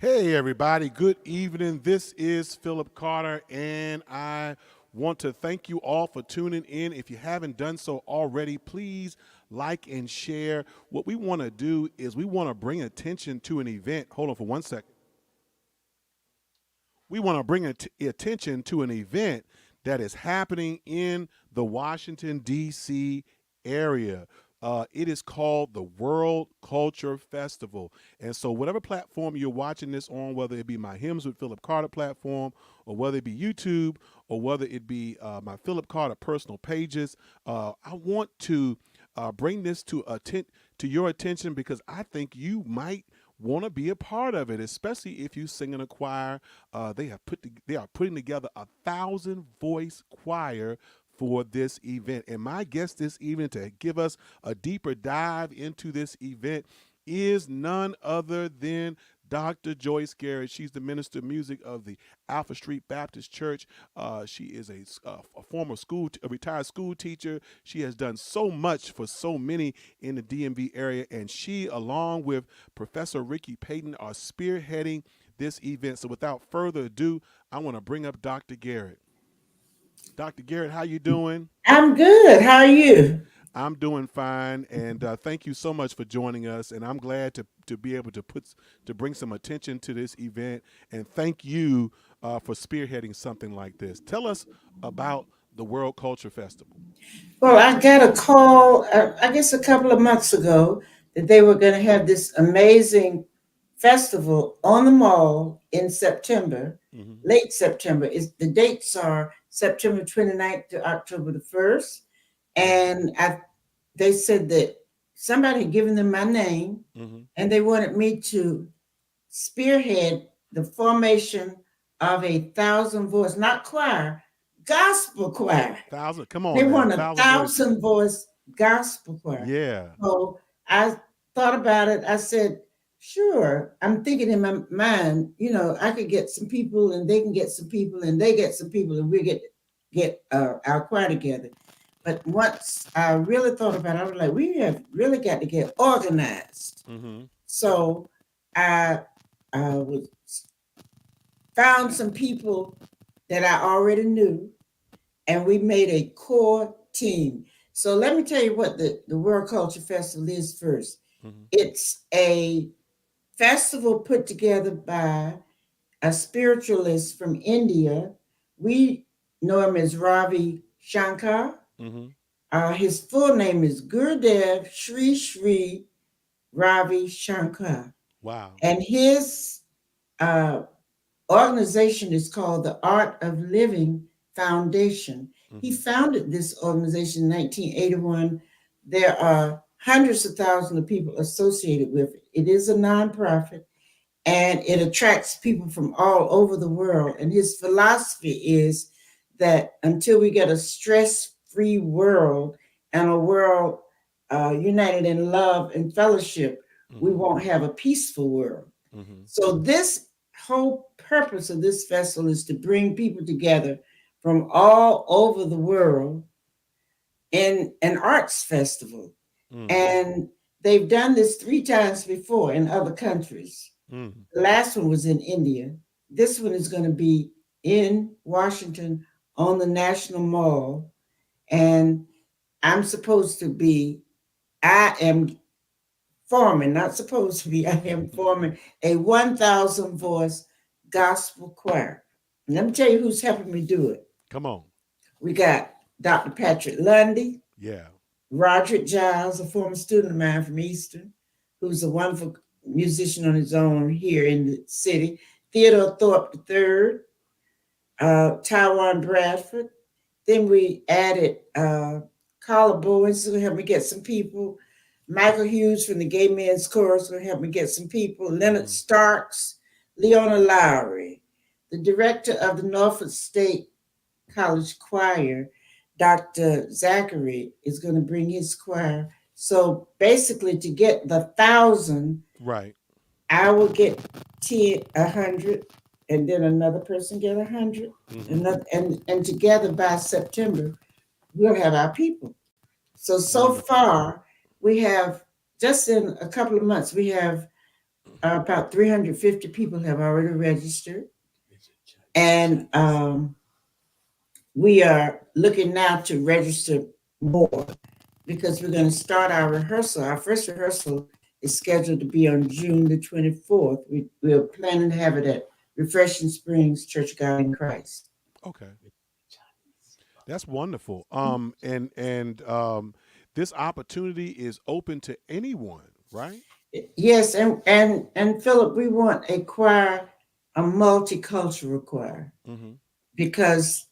Hey, everybody. Good evening. This is Philip Carter, and I want to thank you all for tuning in. If you haven't done so already, please like and share. What we want to do is we want to bring attention to an event. Hold on for 1 second. We want to bring attention to an event that is happening in the Washington, D.C. area. It is called the World Culture Festival. And so, whatever platform you're watching this on, whether it be my Hymns with Philip Carter platform, or whether it be YouTube, or whether it be my Philip Carter personal pages, I want to bring this to your attention because I think you might want to be a part of it, especially if you sing in a choir. They are putting together 1,000 voice choir for this event. And my guest this evening to give us a deeper dive into this event is none other than Dr. Joyce Garrett. She's the minister of music of the Alpha Street Baptist Church. She is a former a retired school teacher. She has done so much for so many in the DMV area, and she, along with Professor Ricky Payton, are spearheading this event. So, without further ado, I want to bring up Dr. Garrett. Dr. Garrett, how you doing? I'm good. How are you? I'm doing fine, and thank you so much for joining us. And I'm glad to be able to bring some attention to this event. And thank you for spearheading something like this. Tell us about the World Culture Festival. Well, I got a call, I guess a couple of months ago, that they were going to have this amazing festival on the mall in September, Hmm. late September. The dates are September 29th to October the 1st. Right. And they said that somebody had given them my name Hmm. and they wanted me to spearhead the formation of a thousand voice, not choir, gospel choir. Thousand. Come They on now. want a 1,000 voices. thousand voice gospel choir. Yeah. So I thought about it. I said, sure. I'm thinking in my mind, I could get some people and they can get some people and they get some people and we get our choir together. But once I really thought about it, I was like, we have really got to get organized. Hmm. So I was found some people that I already knew, and we made a core team. So let me tell you what the World Culture Festival is first. Hmm. It's a festival put together by a spiritualist from India. We know him as Ravi Shankar. Hmm. His full name is Gurudev Sri Sri Ravi Shankar. Wow. And his uh, organization is called the Art of Living Foundation. He Hmm. founded this organization in 1981. There are hundreds of thousands of people associated with it. It is a nonprofit and it attracts people from all over the world. And his philosophy is that until we get a stress free world and a world united in love and fellowship, we Hmm. won't have a peaceful world. Hmm. So, this whole purpose of this festival is to bring people together from all over the world in an arts festival. Hmm. And they've done this three times before in other countries. Hmm. The last one was in India. This one is going to be in Washington on the National Mall. And I'm supposed to be, I am forming, not supposed to be, I am forming a 1,000 voice gospel choir. And let me tell you who's helping me do it. Come on. We got Dr. Patrick Lundy, Yeah. Roderick Giles, a former student of mine from Eastern, who's a wonderful musician on his own here in the city, Theodore Thorpe III, Taiwan Bradford. Then we added Carla Bowens, who helped me get some people. Michael Hughes from the Gay Men's Chorus will help me get some people. Leonard Hmm. Starks, Leona Lowry, the director of the Norfolk State College Choir, Dr. Zachary, is going to bring his choir. So basically, to get the 1,000, Right. I will get 10, 100, and then another person get 100, Hmm. another, and together by September, we'll have our people. So Wonderful. far, we have just in a couple of months, we have About 350 people have already registered. And we are looking now to register more because we're going to start our rehearsal. Our first rehearsal is scheduled to be on June the 24th. We're planning to have it at Refreshing Springs Church of God in Christ. Okay, that's wonderful. This opportunity is open to anyone, right? Yes, and Philip, we want a choir, a multicultural choir, Mm-hmm. because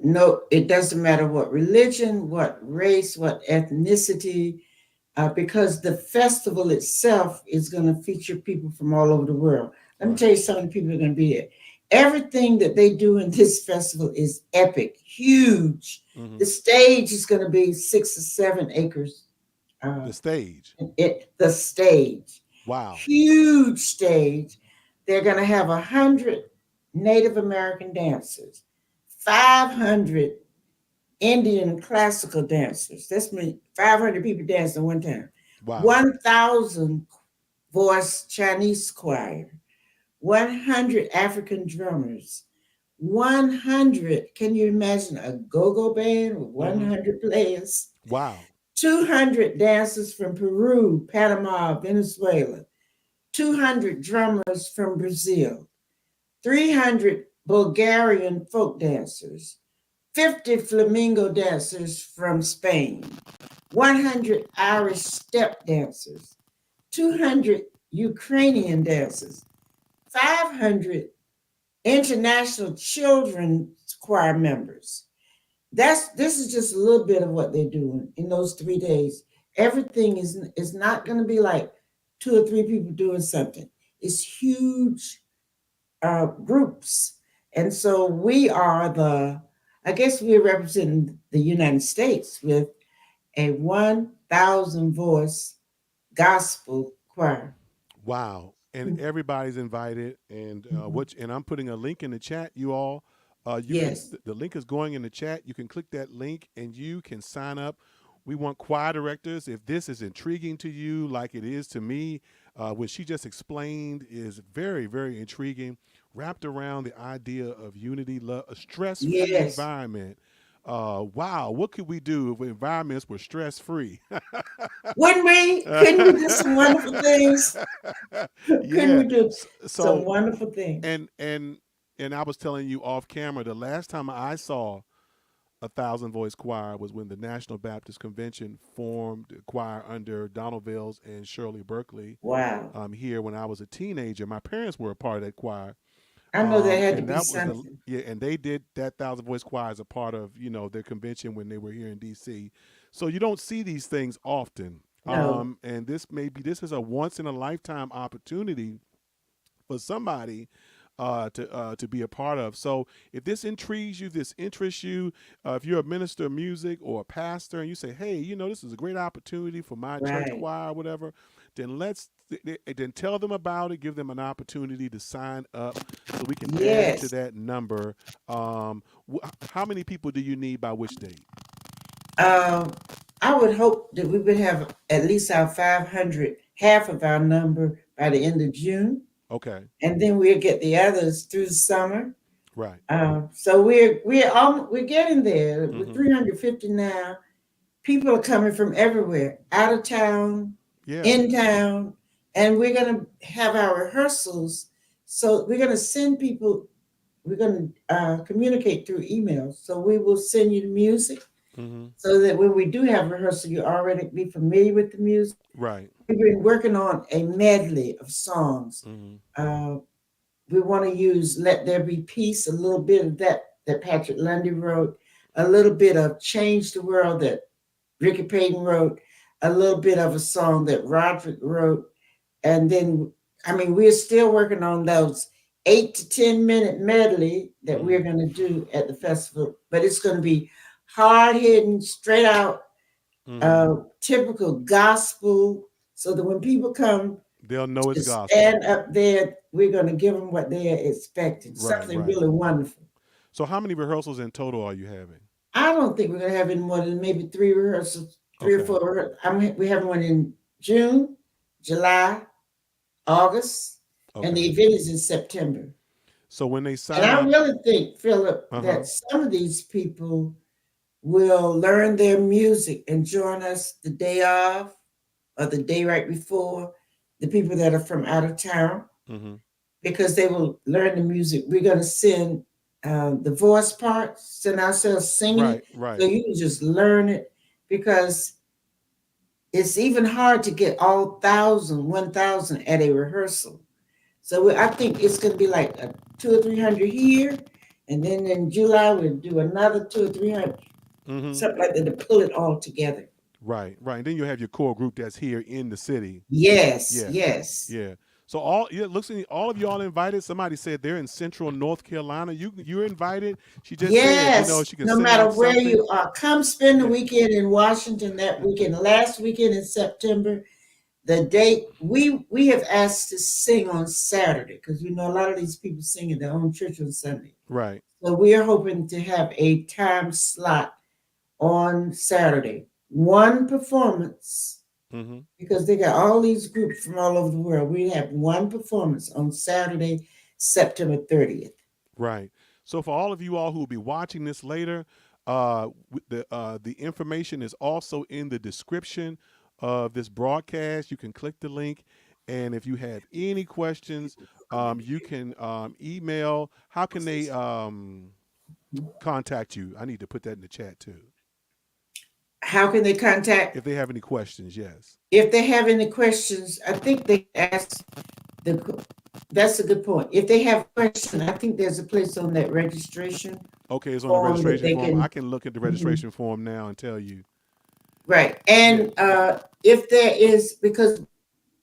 no, it doesn't matter what religion, what race, what ethnicity, because the festival itself is going to feature people from all over the world. Let me Right. tell you, some of the people are going to be there. Everything that they do in this festival is epic, huge. Mm-hmm. The stage is going to be 6 or 7 acres. Uh, The stage. the stage, Wow. huge stage. They're going to have 100 Native American dancers, 500 Indian classical dancers. That's me, 500 people dancing at one time. Wow. 1,000 voice Chinese choir, 100 African drummers, 100. Can you imagine a go-go band with Mm-hmm. 100 players? Wow. 200 dancers from Peru, Panama, Venezuela, 200 drummers from Brazil, 300 Bulgarian folk dancers, 50 flamenco dancers from Spain, 100 Irish step dancers, 200 Ukrainian dancers, 500 international children's choir members. This is just a little bit of what they're doing in those 3 days. Everything is not going to be like 2 or 3 people doing something. It's huge groups, and so we are the. I guess we're representing the United States with a 1,000 voice gospel choir. Wow. And everybody's invited. And Mhm. and I'm putting a link in the chat, you all. You can Yes, the link is going in the chat. You can click that link and you can sign up. We want choir directors. If this is intriguing to you, like it is to me, what she just explained is very, very intriguing, wrapped around the idea of unity, love, a stress-free yes. environment. Wow, what could we do if environments were stress-free? Wouldn't we? Couldn't we do some wonderful things? Couldn't Yeah. we do some So wonderful things? and and and I was telling you off camera, the last time I saw a thousand voice choir was when the National Baptist Convention formed a choir under Donald Vales and Shirley Berkeley. Wow. Here when I was a teenager, my parents were a part of that choir. I know there had to And be that was the something. yeah, and they did that thousand voice choir as a part of their convention when they were here in D.C. So you don't see these things often. No. And this is a once in a lifetime opportunity for somebody to be a part of. So if this intrigues you, this interests you, if you're a minister of music or a pastor, and you say, "Hey, this is a great opportunity for my church Right. choir, or whatever," then then tell them about it. Give them an opportunity to sign up, so we can add to Yes. that number. How many people do you need by which date? Um, I would hope that we would have at least our 500, half of our number by the end of June, Okay, and then we'll get the others through the summer. right. So we're getting there. We're Mm-hmm. 350 now. People are coming from everywhere, out of town, Yeah. in town, and we're gonna have our rehearsals. So we're gonna send people. We're gonna communicate through email. So we will send you the music Mm-hmm. so that when we do have rehearsal, you already be familiar with the music. Right. We've been working on a medley of songs. Mm-hmm. Uh, we want to use "Let There Be Peace," a little bit of that Patrick Lundy wrote, a little bit of "Change the World" that Ricky Payton wrote, a little bit of a song that Roderick wrote, and then we're still working on those 8 to 10 minute medley that we're Mm-hmm. going to do at the festival, but it's going to be hard hitting, straight out, Mm-hmm. typical gospel, so that when people come They'll know to it's gospel. stand up there, we're going to give them what they're expecting, Right. something Right. really wonderful. So how many rehearsals in total are you having? I don't think we're going to have any more than maybe 3 rehearsals, three or Okay. four. We're having one in June, July, August, and the Okay. event is in September. So when they And sign I up, really think, Philip, uh-huh. that some of these people will learn their music and join us the day of or the day right before, the people that are from out of town, Mm-hmm. because they will learn the music. We're going to send the voice part, send ourselves singing Right, it, so right. you can just learn it, because it's even hard to get all 1,000 at a rehearsal. So I think it's going to be like a 200 or 300 here, and then in July we'll do another 200 or 300, Mm-hmm. something like that, to pull it all together. Right, right. And then you have your core group that's here in the city. Yes, Yeah, yes, yeah. So all yeah, looks like all of y'all invited. Somebody said they're in Central North Carolina. You're invited. She just said, yes. she can No send matter out where something. you are, come spend the Yeah. weekend in Washington. That weekend, last weekend in September, the date we have asked to sing on Saturday, because a lot of these people sing in their own church on Sunday. Right. So we are hoping to have a time slot on Saturday, one performance, Mm-hmm. because they got all these groups from all over the world. We have one performance on Saturday, September 30th. Right. So for all of you all who will be watching this later, the information is also in the description of this broadcast. You can click the link, and if you have any questions, you can email. How can they contact you? I need to put that in the chat too. How can they contact? If they have any questions, yes. If they have any questions, I think they ask the. That's a good point. If they have questions, I think there's a place on that registration Okay, it's on the form that registration they form. I can. can look at the Mhm. registration form now and tell you. Right, Yeah. and if there is, because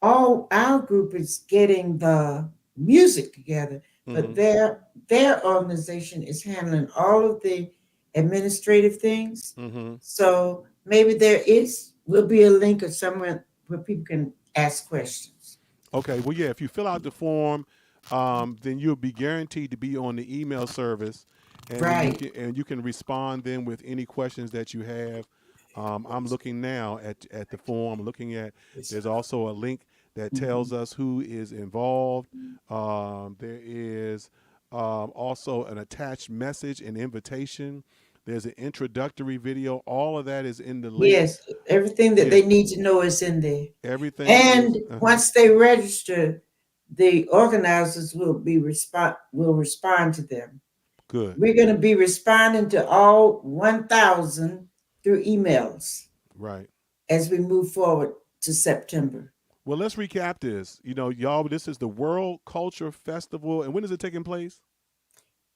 all our group is getting the music together, but Mm-hmm. their organization is handling all of the administrative things. Mm-hmm. So maybe there is will be a link or somewhere where people can ask questions. Okay. Well, yeah. If you fill out the form, then you'll be guaranteed to be on the email service, and then Right. you can respond then with any questions that you have. I'm looking now at the form. Looking at there's also a link that tells us who is involved. There is also an attached message and invitation. There's an introductory video. All of that is in the link. Yes, everything that Yeah, they need to know is in there. everything And is. once they register, the organizers will respond to them. Good. We're going to be responding to all 1,000 through emails Right. as we move forward to September. Well, let's recap this. Y'all, this is the World Culture Festival. And when is it taking place?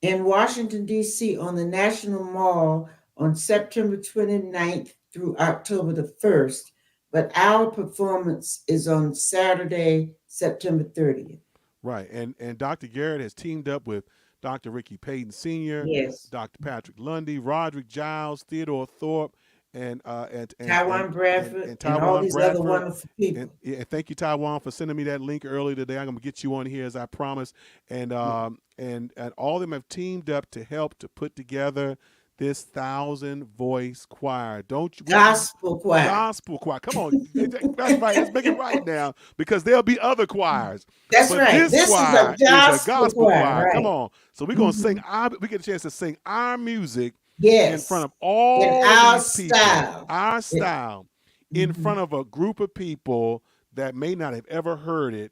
In Washington, D.C., on the National Mall on September 29th through October the 1st. But our performance is on Saturday, September 30th. Right. And Dr. Garrett has teamed up with Dr. Ricky Payton Sr., Yes. Dr. Patrick Lundy, Roderick Giles, Theodore Thorpe, and Taiwan Bradford and all Taiwan these other Bradford. wonderful people. And thank you, Taiwan, for sending me that link earlier today. I'm gonna get you on here as I promised. And all of them have teamed up to help to put together this 1,000 voice choir. Don't you? Gospel choir. Gospel choir. Come on, that's right. Let's make it right now, because there'll be other choirs, That's but right. this This is a choir is a gospel gospel choir, choir. Come right? on. So we're gonna Mhm. sing. We get a chance to sing our music in front Yes. of In all of our these people, style. our It- style, in mhm. front of a group of people that may not have ever heard it.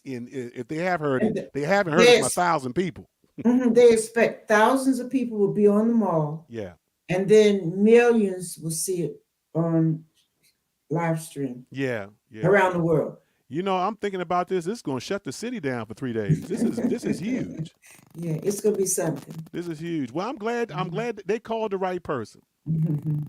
If they have heard it, And they haven't heard it from they, 1,000 people. they expect thousands of people will be on the mall, Yeah, and then millions will see it on live stream yeah, yeah. around the world. I'm thinking about this. This is gonna shut the city down for 3 days. This is huge. Yeah, it's gonna be something. This is huge. Well, I'm glad. I'm glad that they called the right person. Mhm.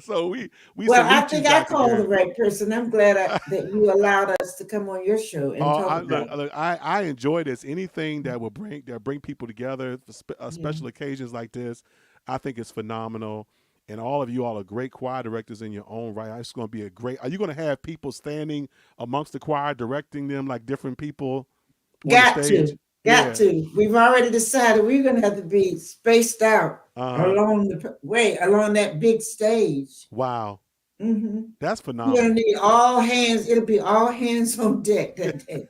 So we Well, I salute you, think I Dr. called the Garrett. right person. I'm glad that you allowed us to come on your show and talk Look, about it. I enjoy this. Anything that will bring people together for Yeah. special occasions like this, I think it's phenomenal. And all of you all are great choir directors in your own right. It's going to be a great. Are you going to have people standing amongst the choir, directing them like different people on the Got stage? to, got Yeah. to. We've already decided we're going to have to be spaced out Uh huh. along the way, along that big stage. Wow. Mm-hmm. That's You're gonna phenomenal. need all hands. It'll be all hands on deck that day.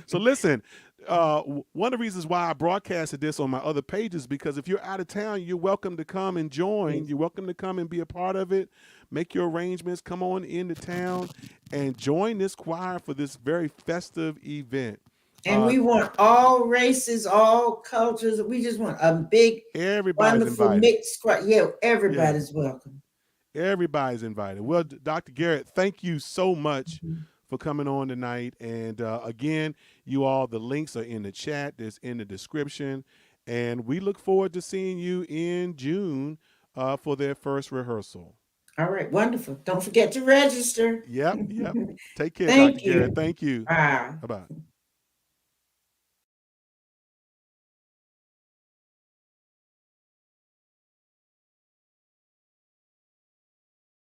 So listen, one of the reasons why I broadcasted this on my other pages, because if you're out of town, you're welcome to come and join. Yes. You're welcome to come and be a part of it. Make your arrangements. Come on into town and join this choir for this very festive event. And Uh, we want all races, all cultures. We just want a big, everybody's wonderful invited. mixed crowd. Yeah, Yeah, everybody's welcome. everybody's invited. Well, Dr. Garrett, thank you so much for coming on tonight. And again, you all, the links are in the chat, there's in the description. And we look forward to seeing you in June for their first rehearsal. All right, wonderful. Don't forget to register. Yep, yep. Take care, Dr. Thank Garrett. you. Thank you. Bye. Bye bye.